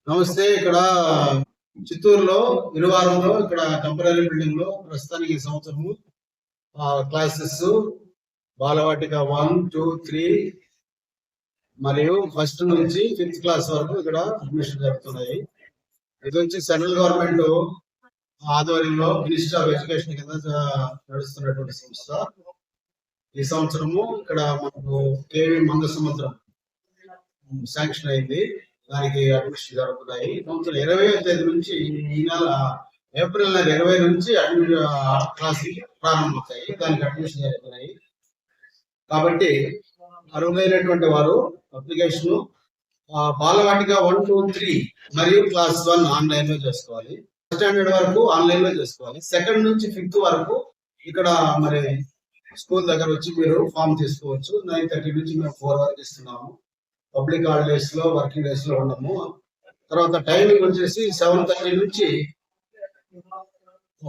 నమస్తే. ఇక్కడ చిత్తూరులో ఇరువారంలో ఇక్కడ టెంపరీ బిల్డింగ్ లో ప్రస్తుతానికి ఈ సంవత్సరము క్లాసెస్ బాలవాటిక 1, 2, 3 మరియు ఫస్ట్ నుంచి 5th క్లాస్ వరకు ఇక్కడ అడ్మిషన్ జరుగుతున్నాయి. ఇది వచ్చి సెంట్రల్ గవర్నమెంట్ ఆధ్వర్యంలో మినిస్టర్ ఆఫ్ ఎడ్యుకేషన్ కింద నడుస్తున్నటువంటి సంస్థ. ఈ సంవత్సరము ఇక్కడ మనకు కేవీ మంగ సంవత్సరం శాంక్షన్ అయింది. దానికి అడ్మిషన్ జరుగుతున్నాయి. సంవత్సరం 20వ తేదీ నుంచి ఈ నెల ఏప్రిల్ 20 నుంచి క్లాస్ ప్రారంభమవుతాయి. దానికి అడ్మిషన్ జరుగుతున్నాయి. కాబట్టి అర్హులైనటువంటి వారు అప్లికేషన్ బాలవాటిక 1, 2, 3 మరియు క్లాస్ 1 ఆన్లైన్ లో చేసుకోవాలి. ఫస్ట్ స్టాండర్డ్ వరకు ఆన్లైన్ లో చేసుకోవాలి. 2nd నుంచి 5th వరకు ఇక్కడ మరి స్కూల్ దగ్గర వచ్చి మీరు ఫామ్ తీసుకోవచ్చు. 9:30 నుంచి మేము 4 వరకు ఇస్తున్నాము. పబ్లిక్ హాలిడేస్ లో వర్కింగ్ డేస్ లో ఉండము. తర్వాత టైమింగ్ వచ్చేసి 7:30 నుంచి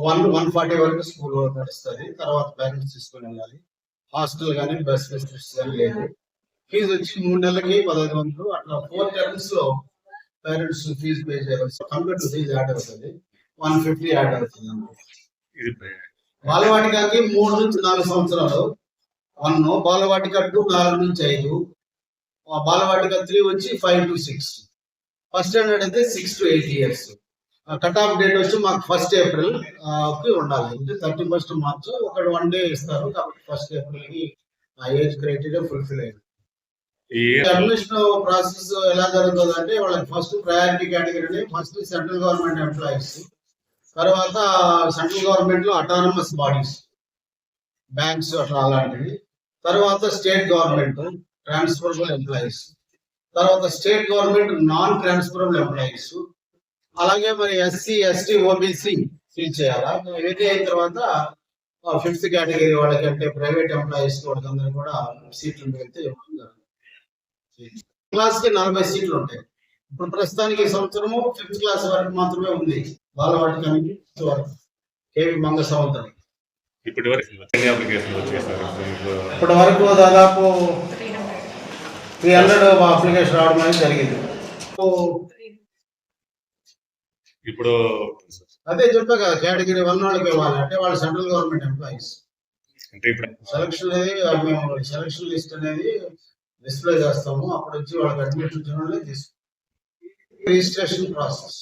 1:40 వరకు స్కూల్ నడుస్తుంది. తర్వాత పేరెంట్స్ తీసుకొని వెళ్ళాలి. హాస్టల్ కానీ బస్ ఫెసిలిటీస్ కానీ లేదు. ఫీజు వచ్చి 3 నెలలకి 1500. అట్లా 4 టర్మ్స్ లో పేరెంట్స్ ఫీజు పే చేయాలి. కంప్యూటర్ ఫీజు యాడ్ అవుతుంది. 150 యాడ్ అవుతుంది. బాలవాటికకి 3 నుంచి 4 సంవత్సరాలు 1, బాలవాటిక 2 4 నుంచి 5, బాలవాటిక 3 వచ్చి 5 to 6, ఫస్ట్ స్టాండర్డ్ అయితే 6 to 8 years. Cut off date వచ్చి మాకు 1st ఏప్రిల్ కి ఉండాలి. అంటే 31st మార్చ్ ఒక 1 డే ఇస్తారు. కాబట్టి 1st ఏప్రిల్ కి ఆ ఏజ్ క్రైటీరియా ఫుల్ఫిల్ అయింది. అడ్మిషన్ ప్రాసెస్ ఎలా జరుగుతుంది అంటే వాళ్ళకి first priority category, first central government employees, తర్వాత సెంట్రల్ గవర్నమెంట్ లో అటానమస్ బాడీస్, బ్యాంక్స్ అట్లా అలాంటివి, తర్వాత స్టేట్ గవర్నమెంట్ ట్రాన్స్ఫరబుల్ ఎంప్లాయీస్, తర్వాత state government non transferable employees, అలాగే మరి SC, ST, OBC ఫిల్ చేయాలా. ఇవన్నీ అయిన తర్వాత 5th కేటగిరీ వాళ్ళకి అంటే ప్రైవేట్ ఎంప్లాయీస్ వాళ్ళకి అందరూ కూడా సీట్లు వెళ్తే ఇవ్వడం జరుగుతుంది. క్లాస్ కి 40 సీట్లు ఉంటాయి. ఇప్పుడు ప్రస్తుతానికి ఈ సంవత్సరము 5th క్లాస్ వరకు మాత్రమే ఉంది బాలవాటికానికి వరకు కేవీ మంగ సంవత్సరం. ఇప్పటి వరకు దాదాపు 300 అప్లికేషన్ రావడం అనేది జరిగింది. ఇప్పుడు అదే చెప్పా కదా, కేటగిరీ 1 వాళ్ళకి ఇవ్వాలి. అంటే వాళ్ళు సెంట్రల్ గవర్నమెంట్ ఎంప్లాయీస్. అంటే ఇప్పుడు సెలక్షన్ అనేది మేము సెలక్షన్ లిస్ట్ అనేది డిస్ప్లే చేస్తాము. అప్పుడు వచ్చి వాళ్ళకి అడ్మిషన్ తీసుకుంటాం. Registration process.